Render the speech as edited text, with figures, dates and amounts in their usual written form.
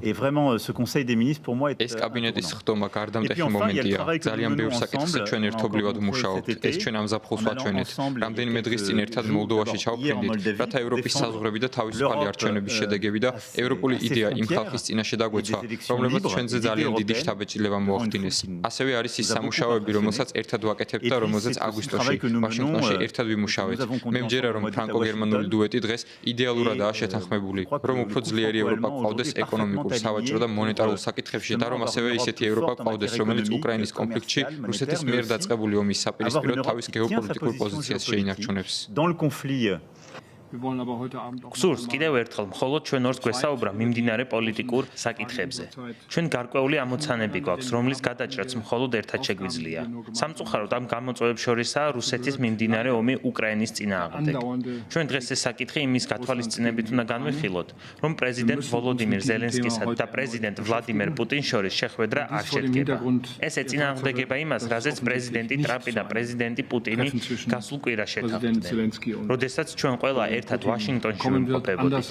Et vraiment, ce Conseil des ministres, pour moi, est ეს კაბინეტის ხდომა გარდამტეხი მომენტია. ძალიან ბევრ საკითხზე ჩვენ ერთობლივად ვმუშაობთ. ეს ჩვენ ამზაფხულს ვაჩვენეთ. რამდენიმე დღის წინ ერთად მოლდოვაში ჩავფრინდით, რათა ევროპის საზღვრები და თავისუფალი არჩევნების შედეგები და ევროპული იდეა იმ ხალხის წინაშე დაგვეცვა, რომლებმაც ჩვენზე ძალიან დიდი შთაბეჭდილება მოახდინეს. ასევე არის ის სამუშაოები, რომელსაც ერთად ვაკეთებთ და რომელზეც აგვისტოში ვაშინგტონში ერთად ვიმუშავეთ. მე მჯერა, რომ ფრანკო-გერმანული დუეტი დღეს იდეალურადაა შეთანხმებული, რომ უფრო ძლიერი ევროპა გვყავდეს ეკონომიკურ, სავაჭრო და მონეტარულ საკითხებში და რომ ასევე ისეთი ევროპა გვყავდეს, რომელიც უკრაინის კონფლიქტში რუსეთის მიერ დაწყებული ომის საპირისპიროდ თავის გეოპოლიტიკურ პოზიციას შეინარჩუნებს. გსურს კიდევ ერთხელ მხოლოდ ჩვენ ორს გვესაუბრა მიმდინარე პოლიტიკურ საკითხებზე. ჩვენ გარკვეული ამოცანები გვაქვს, რომლის გადაჭრაც მხოლოდ ერთად შეგვიძლია. სამწუხაროდ ამ გამოწვევებს შორისაა რუსეთის მიმდინარე ომი უკრაინის წინააღმდეგ. ჩვენ დღეს ეს საკითხი იმის გათვალისწინებით უნდა განვიხილოთ, რომ პრეზიდენტ ვოლოდიმირ ზელენსკისა და პრეზიდენტ ვლადიმერ პუტინს შორის შეხვედრა არ შედგება. ეს ეწინააღმდეგება იმას, რაზეც პრეზიდენტი ტრამპი და პრეზიდენტი პუტინი გასულ კვირას შეთანხმდნენ. როდესაც ჩვენ ყველა ერთად ვაშინგტონში ვიმყოფებოდით.